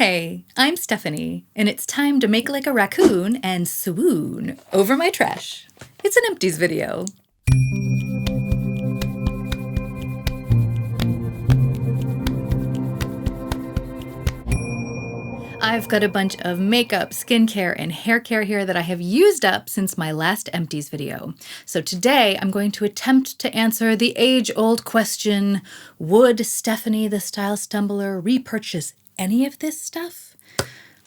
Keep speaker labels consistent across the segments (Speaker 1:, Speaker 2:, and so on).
Speaker 1: Hey, I'm Stephanie, and it's time to make like a raccoon and swoon over my trash. It's an empties video. I've got a bunch of makeup, skincare, and hair care here that I have used up since my last empties video. So today I'm going to attempt to answer the age-old question, would Stephanie the Style Stumbler repurchase any of this stuff?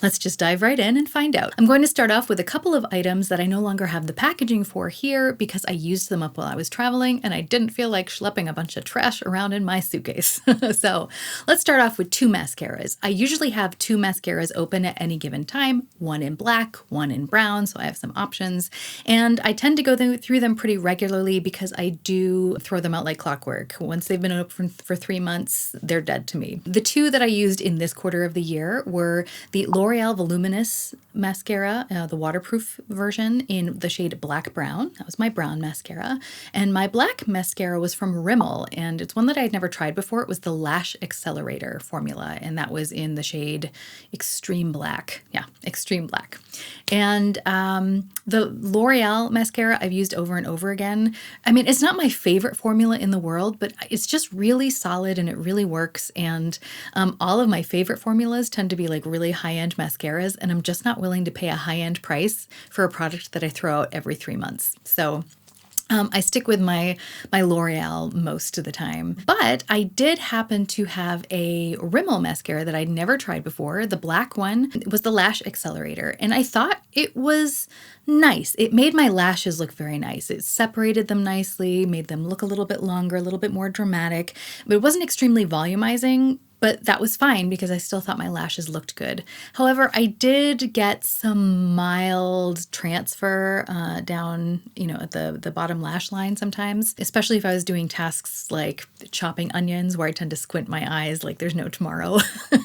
Speaker 1: Let's just dive right in and find out. I'm going to start off with a couple of items that I no longer have the packaging for here because I used them up while I was traveling and I didn't feel like schlepping a bunch of trash around in my suitcase. So let's start off with two mascaras. I usually have two mascaras open at any given time, one in black, one in brown, so I have some options. And I tend to go through them pretty regularly because I do throw them out like clockwork. Once they've been open for 3 months, they're dead to me. The two that I used in this quarter of the year were the L'Oreal Voluminous mascara, the waterproof version in the shade Black Brown. That was my brown mascara. And my black mascara was from Rimmel, and it's one that I had never tried before. It was the Lash Accelerator formula, and that was in the shade Extreme Black. Yeah, Extreme Black. And the L'Oreal mascara I've used over and over again. I mean, it's not my favorite formula in the world, but it's just really solid and it really works. And all of my favorite formulas tend to be like really high-end mascaras, and I'm just not willing to pay a high-end price for a product that I throw out every 3 months. So I stick with my L'Oreal most of the time. But I did happen to have a Rimmel mascara that I'd never tried before. The black one was the Lash Accelerator, and I thought it was nice. It made my lashes look very nice. It separated them nicely, made them look a little bit longer, a little bit more dramatic, but it wasn't extremely volumizing. But that was fine because I still thought my lashes looked good. However, I did get some mild transfer down, at the bottom lash line sometimes, especially if I was doing tasks like chopping onions where I tend to squint my eyes like there's no tomorrow.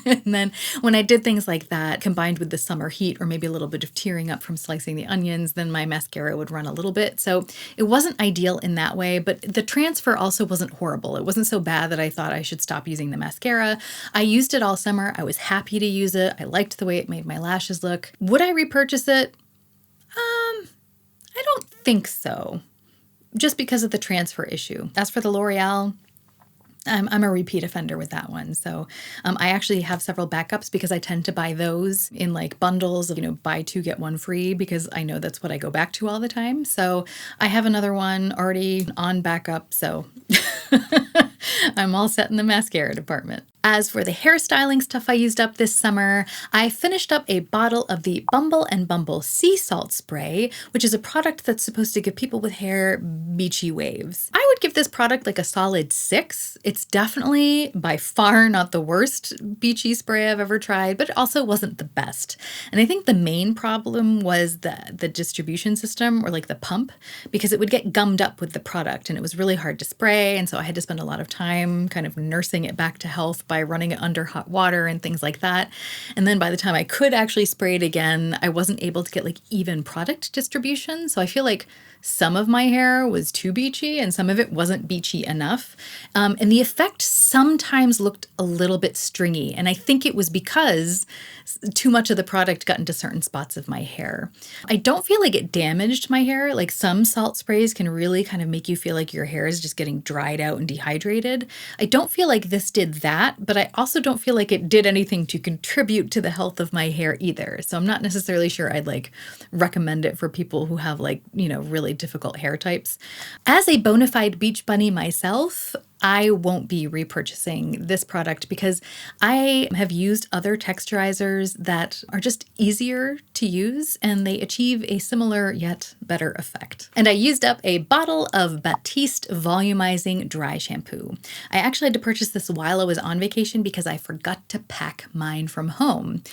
Speaker 1: And then when I did things like that, combined with the summer heat or maybe a little bit of tearing up from slicing the onions, then my mascara would run a little bit. So it wasn't ideal in that way, but the transfer also wasn't horrible. It wasn't so bad that I thought I should stop using the mascara. I used it all summer. I was happy to use it. I liked the way it made my lashes look. Would I repurchase it? I don't think so, just because of the transfer issue. As for the L'Oreal, I'm a repeat offender with that one. So I actually have several backups because I tend to buy those in like bundles of, buy two, get one free, because I know that's what I go back to all the time. So I have another one already on backup. So I'm all set in the mascara department. As for the hairstyling stuff I used up this summer, I finished up a bottle of the Bumble and Bumble Sea Salt Spray, which is a product that's supposed to give people with hair beachy waves. I would give this product like a solid 6. It's definitely by far not the worst beachy spray I've ever tried, but it also wasn't the best. And I think the main problem was the distribution system, or like the pump, because it would get gummed up with the product and it was really hard to spray. And so I had to spend a lot of time kind of nursing it back to health by running it under hot water and things like that. And then by the time I could actually spray it again, I wasn't able to get like even product distribution. So I feel like some of my hair was too beachy and some of it wasn't beachy enough. And the effect sometimes looked a little bit stringy. And I think it was because too much of the product got into certain spots of my hair. I don't feel like it damaged my hair. Like some salt sprays can really kind of make you feel like your hair is just getting dried out and dehydrated. I don't feel like this did that, but I also don't feel like it did anything to contribute to the health of my hair either. So I'm not necessarily sure I'd like recommend it for people who have like, really difficult hair types. As a bona fide beach bunny myself, I won't be repurchasing this product because I have used other texturizers that are just easier to use and they achieve a similar yet better effect. And I used up a bottle of Batiste Volumizing Dry Shampoo. I actually had to purchase this while I was on vacation because I forgot to pack mine from home.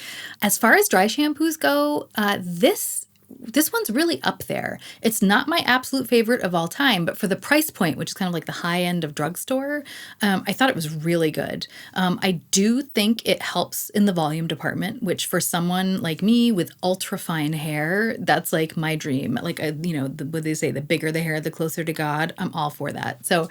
Speaker 1: As far as dry shampoos go, this this one's really up there. It's not my absolute favorite of all time, but for the price point, which is kind of like the high end of drugstore, I thought it was really good. I do think it helps in the volume department, which for someone like me with ultra fine hair, that's like my dream. Like, what they say, the bigger the hair, the closer to God. I'm all for that. So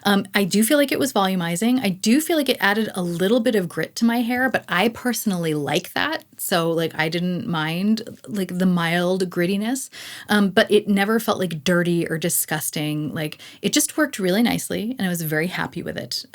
Speaker 1: I do feel like it was volumizing. I do feel like it added a little bit of grit to my hair, but I personally like that. So like I didn't mind like the mild grittiness, but it never felt like dirty or disgusting. Like it just worked really nicely and I was very happy with it.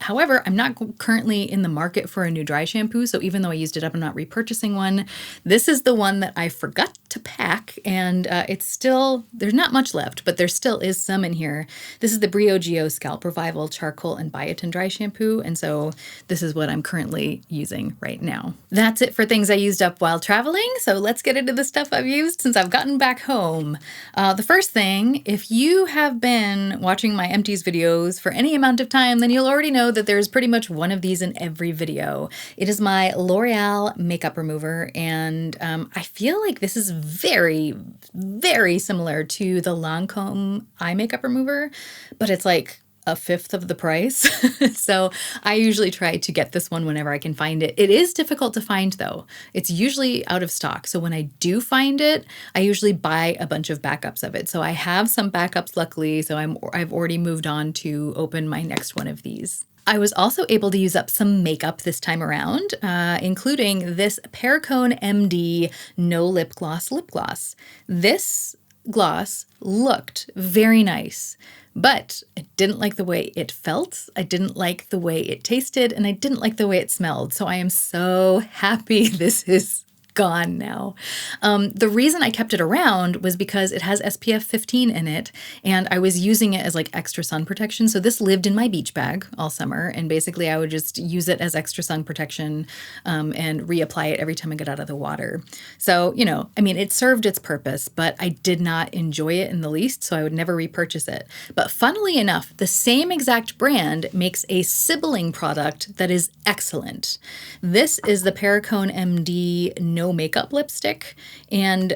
Speaker 1: However, I'm not currently in the market for a new dry shampoo. So even though I used it up, I'm not repurchasing one. This is the one that I forgot to pack and it's still, there's not much left, but there still is some in here. This is the Brio Geo Scalp Revival Charcoal and Biotin Dry Shampoo. And so this is what I'm currently using right now. That's it for things I used up while traveling. So let's get into the stuff I've used since I've gotten back home. The first thing, if you have been watching my empties videos for any amount of time, then you'll already know that there's pretty much one of these in every video. It is my L'Oreal makeup remover. And I feel like this is very, very similar to the Lancome eye makeup remover, but it's like a fifth of the price. So I usually try to get this one whenever I can find it. It is difficult to find though. It's usually out of stock. So when I do find it, I usually buy a bunch of backups of it. So I have some backups luckily. So I've already moved on to open my next one of these. I was also able to use up some makeup this time around, including this Perricone MD No Lip Gloss lip gloss. This gloss looked very nice, but I didn't like the way it felt, I didn't like the way it tasted, and I didn't like the way it smelled. So I am so happy this is gone now. The reason I kept it around was because it has SPF 15 in it, and I was using it as like extra sun protection. So this lived in my beach bag all summer, and basically I would just use it as extra sun protection and reapply it every time I got out of the water. So, I mean, it served its purpose, but I did not enjoy it in the least, so I would never repurchase it. But funnily enough, the same exact brand makes a sibling product that is excellent. This is the Perricone MD No Makeup lipstick, and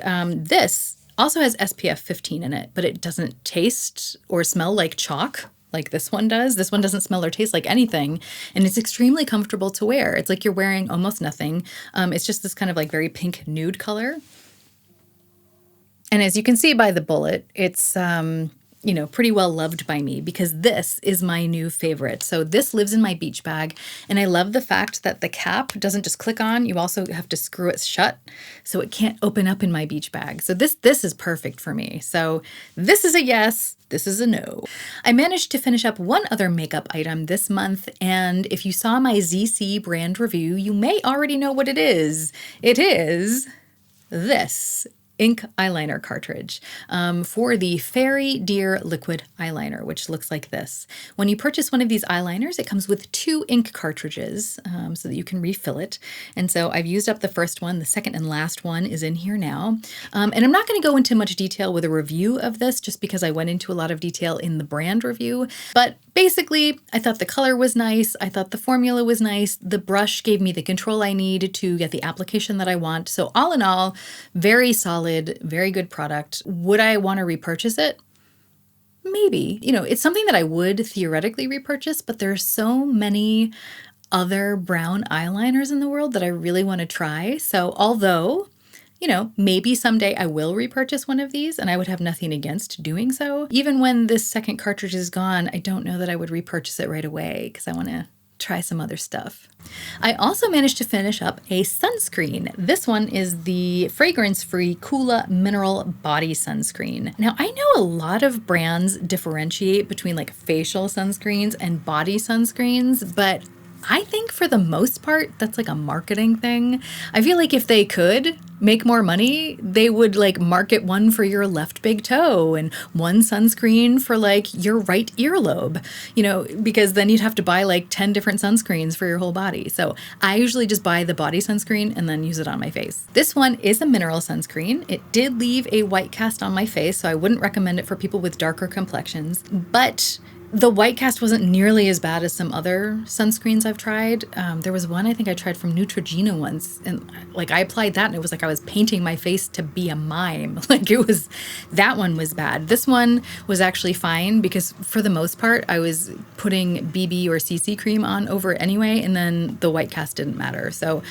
Speaker 1: this also has SPF 15 in it, but it doesn't taste or smell like chalk like this one does. This one doesn't smell or taste like anything, and it's extremely comfortable to wear. It's like you're wearing almost nothing. It's just this kind of like very pink nude color. And as you can see by the bullet, it's pretty well loved by me because this is my new favorite. So this lives in my beach bag, and I love the fact that the cap doesn't just click on, you also have to screw it shut so it can't open up in my beach bag. So this is perfect for me. So this is a yes, this is a no. I managed to finish up one other makeup item this month, and if you saw my ZC brand review, you may already know what it is. It is this ink eyeliner cartridge for the Fairy Dear Liquid Eyeliner, which looks like this. When you purchase one of these eyeliners, it comes with 2 ink cartridges so that you can refill it. And so I've used up the first one. The second and last one is in here now. And I'm not going to go into much detail with a review of this just because I went into a lot of detail in the brand review. But basically, I thought the color was nice. I thought the formula was nice. The brush gave me the control I need to get the application that I want. So all in all, very solid. Very good product. Would I want to repurchase it? Maybe. It's something that I would theoretically repurchase, but there's so many other brown eyeliners in the world that I really want to try. So although, maybe someday I will repurchase one of these and I would have nothing against doing so, even when this second cartridge is gone, I don't know that I would repurchase it right away because I want to try some other stuff. I also managed to finish up a sunscreen. This one is the fragrance-free Kula Mineral Body Sunscreen. Now, I know a lot of brands differentiate between like facial sunscreens and body sunscreens, but I think for the most part, that's like a marketing thing. I feel like if they could make more money, they would like market one for your left big toe and one sunscreen for like your right earlobe, because then you'd have to buy like 10 different sunscreens for your whole body. So I usually just buy the body sunscreen and then use it on my face. This one is a mineral sunscreen. It did leave a white cast on my face, so I wouldn't recommend it for people with darker complexions, but The white cast wasn't nearly as bad as some other sunscreens I've tried. There was one I think I tried from Neutrogena once, and like I applied that, and it was like I was painting my face to be a mime. Like it was, that one was bad. This one was actually fine because for the most part I was putting BB or CC cream on over it anyway, and then the white cast didn't matter. So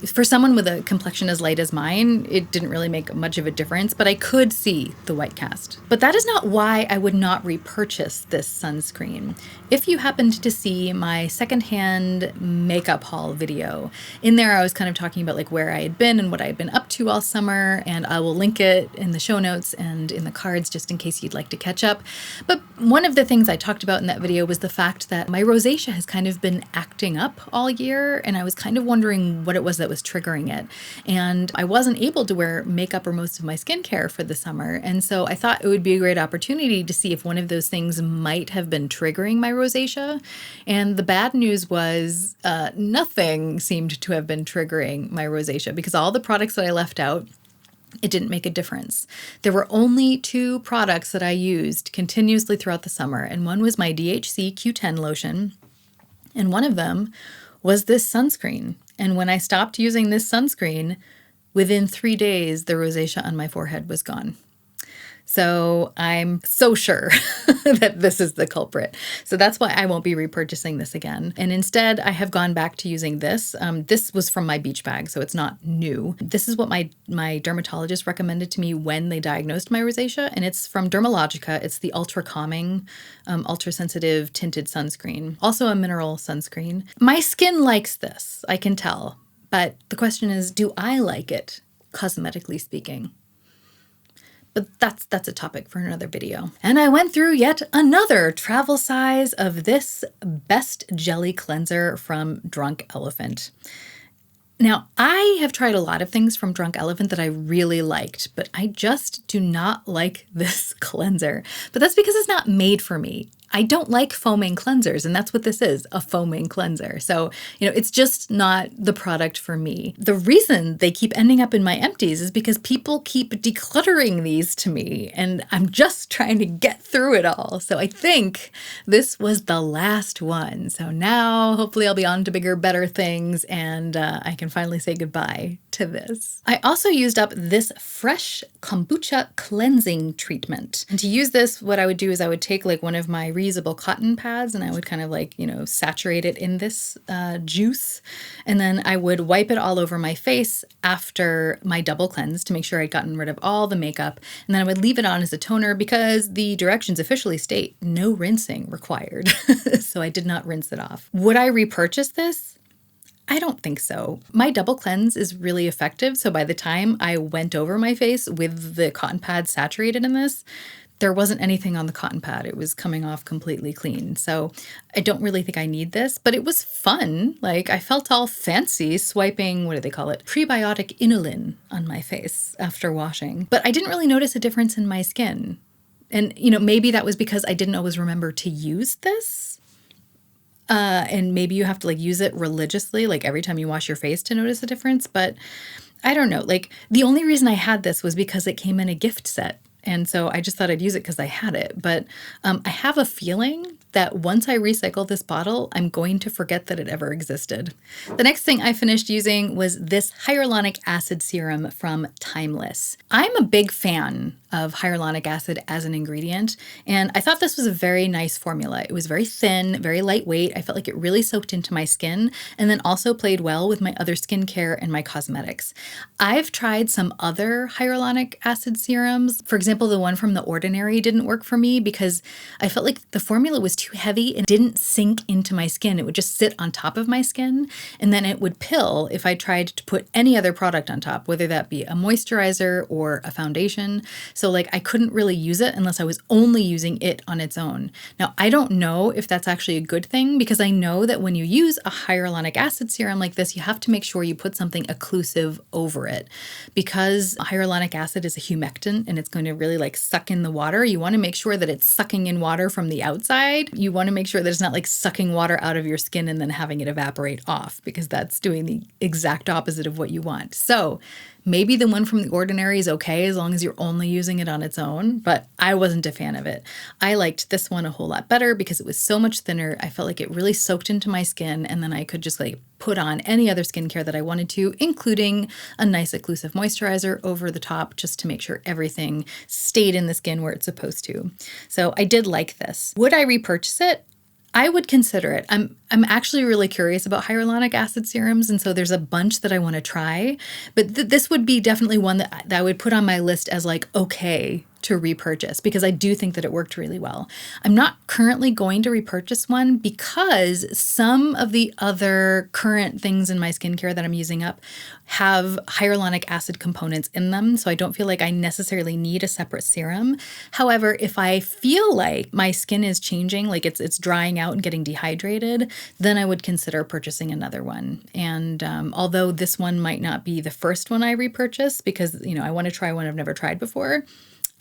Speaker 1: for someone with a complexion as light as mine, it didn't really make much of a difference, but I could see the white cast. But that is not why I would not repurchase this sunscreen. If you happened to see my secondhand makeup haul video, in there I was kind of talking about like where I had been and what I had been up to all summer, and I will link it in the show notes and in the cards just in case you'd like to catch up. But one of the things I talked about in that video was the fact that my rosacea has kind of been acting up all year, and I was kind of wondering what it was that was triggering it. And I wasn't able to wear makeup or most of my skincare for the summer. And so I thought it would be a great opportunity to see if one of those things might have been triggering my rosacea. And the bad news was nothing seemed to have been triggering my rosacea because all the products that I left out, it didn't make a difference. There were only 2 products that I used continuously throughout the summer. And one was my DHC Q10 lotion. And one of them was this sunscreen. And when I stopped using this sunscreen, within 3 days, the rosacea on my forehead was gone. So I'm so sure that this is the culprit. So that's why I won't be repurchasing this again. And instead, I have gone back to using this. This was from my beach bag, so it's not new. This is what my dermatologist recommended to me when they diagnosed my rosacea, and it's from Dermalogica. It's the Ultra Calming, Ultra Sensitive Tinted Sunscreen, also a mineral sunscreen. My skin likes this, I can tell. But the question is, do I like it, cosmetically speaking? But that's a topic for another video. And I went through yet another travel size of this Best Jelly Cleanser from Drunk Elephant. Now, I have tried a lot of things from Drunk Elephant that I really liked, but I just do not like this cleanser. But that's because it's not made for me. I don't like foaming cleansers, and that's what this is, a foaming cleanser. So, it's just not the product for me. The reason they keep ending up in my empties is because people keep decluttering these to me, and I'm just trying to get through it all. So I think this was the last one. So now, hopefully I'll be on to bigger, better things, and I can finally say goodbye to this. I also used up this fresh kombucha cleansing treatment. And to use this, what I would do is I would take like one of my reusable cotton pads and I would kind of like, saturate it in this juice. And then I would wipe it all over my face after my double cleanse to make sure I'd gotten rid of all the makeup. And then I would leave it on as a toner because the directions officially state no rinsing required. So I did not rinse it off. Would I repurchase this? I don't think so. My double cleanse is really effective. So by the time I went over my face with the cotton pad saturated in this, there wasn't anything on the cotton pad. It was coming off completely clean. So I don't really think I need this, but it was fun. Like I felt all fancy swiping, what do they call it? Prebiotic inulin on my face after washing. But I didn't really notice a difference in my skin. And, maybe that was because I didn't always remember to use this. And maybe you have to use it religiously, like every time you wash your face to notice a difference. But I don't know, the only reason I had this was because it came in a gift set. And so I just thought I'd use it because I had it. But I have a feeling that once I recycle this bottle, I'm going to forget that it ever existed. The next thing I finished using was this hyaluronic acid serum from Timeless. I'm a big fan of hyaluronic acid as an ingredient, and I thought this was a very nice formula. It was very thin, very lightweight. I felt like it really soaked into my skin and then also played well with my other skincare and my cosmetics. I've tried some other hyaluronic acid serums. For example, the one from The Ordinary didn't work for me because I felt like the formula was too heavy and didn't sink into my skin. It would just sit on top of my skin, and then it would pill if I tried to put any other product on top, whether that be a moisturizer or a foundation. So I couldn't really use it unless I was only using it on its own. Now, I don't know if that's actually a good thing because I know that when you use a hyaluronic acid serum like this, you have to make sure you put something occlusive over it. Because hyaluronic acid is a humectant and it's going to really suck in the water, you want to make sure that it's sucking in water from the outside. You want to make sure that it's not sucking water out of your skin and then having it evaporate off, because that's doing the exact opposite of what you want. So Maybe the one from The Ordinary is okay as long as you're only using it on its own, but I wasn't a fan of it. I liked this one a whole lot better because it was so much thinner. I felt like it really soaked into my skin, and then I could just like put on any other skincare that I wanted to, including a nice occlusive moisturizer over the top just to make sure everything stayed in the skin where it's supposed to. So I did like this. Would I repurchase it? I would consider it. I'm actually really curious about hyaluronic acid serums, and so there's a bunch that I want to try, but this would be definitely one that I would put on my list as like, okay to repurchase, because I do think that it worked really well. I'm not currently going to repurchase one because some of the other current things in my skincare that I'm using up have hyaluronic acid components in them, so I don't feel like I necessarily need a separate serum. However, if I feel like my skin is changing, like it's drying out and getting dehydrated, then I would consider purchasing another one. And although this one might not be the first one I repurchase because, you know, I want to try one I've never tried before,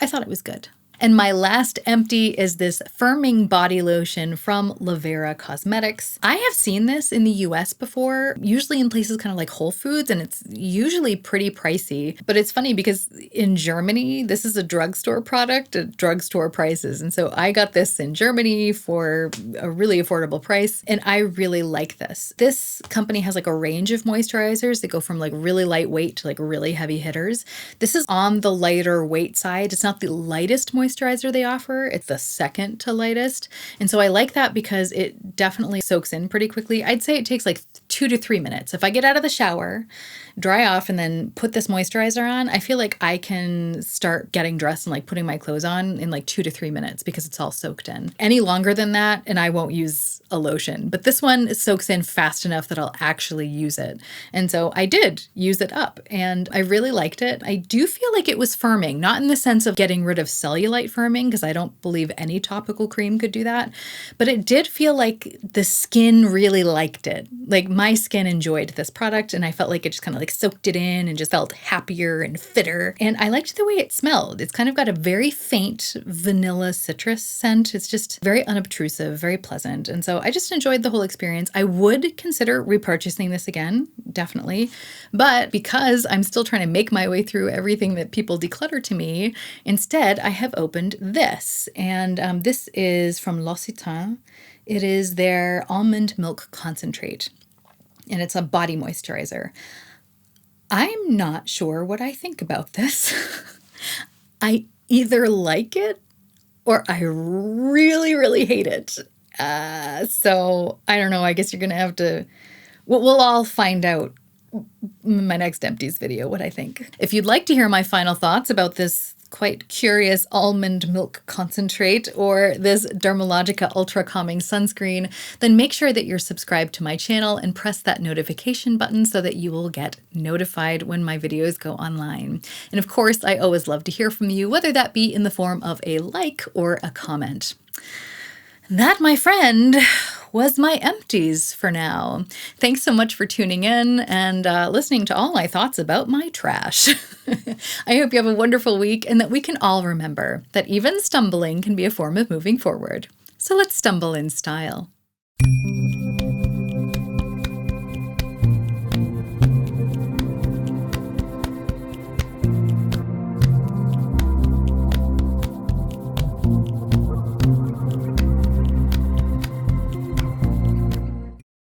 Speaker 1: I thought it was good. And my last empty is this firming body lotion from Lavera Cosmetics. I have seen this in the US before, usually in places kind of like Whole Foods, and it's usually pretty pricey. But it's funny because in Germany, this is a drugstore product at drugstore prices. And so I got this in Germany for a really affordable price, and I really like this. This company has like a range of moisturizers that go from like really lightweight to like really heavy hitters. This is on the lighter weight side. It's not the lightest moisturizer they offer. It's the second to lightest. And so I like that because it definitely soaks in pretty quickly. I'd say it takes like 2 to 3 minutes. If I get out of the shower, dry off, and then put this moisturizer on, I feel like I can start getting dressed and like putting my clothes on in like 2 to 3 minutes because it's all soaked in. Any longer than that, and I won't use a lotion. But this one soaks in fast enough that I'll actually use it. And so I did use it up, and I really liked it. I do feel like it was firming, not in the sense of getting rid of cellulite firming, because I don't believe any topical cream could do that. But it did feel like the skin really liked it. Like my skin enjoyed this product, and I felt like it just kind of like soaked it in and just felt happier and fitter. And I liked the way it smelled. It's kind of got a very faint vanilla citrus scent. It's just very unobtrusive, very pleasant. And so I just enjoyed the whole experience. I would consider repurchasing this again, definitely. But because I'm still trying to make my way through everything that people declutter to me, instead I have opened this. And this is from L'Occitane. It is their almond milk concentrate, and it's a body moisturizer. I'm not sure what I think about this. I either like it or I really, really hate it. So I don't know. I guess you're going to have to, we'll all find out in my next empties video what I think. If you'd like to hear my final thoughts about this quite curious almond milk concentrate or this Dermalogica Ultra Calming Sunscreen, then make sure that you're subscribed to my channel and press that notification button so that you will get notified when my videos go online. And of course, I always love to hear from you, whether that be in the form of a like or a comment. That, my friend, was my empties for now. Thanks so much for tuning in and listening to all my thoughts about my trash. I hope you have a wonderful week and that we can all remember that even stumbling can be a form of moving forward. So let's stumble in style.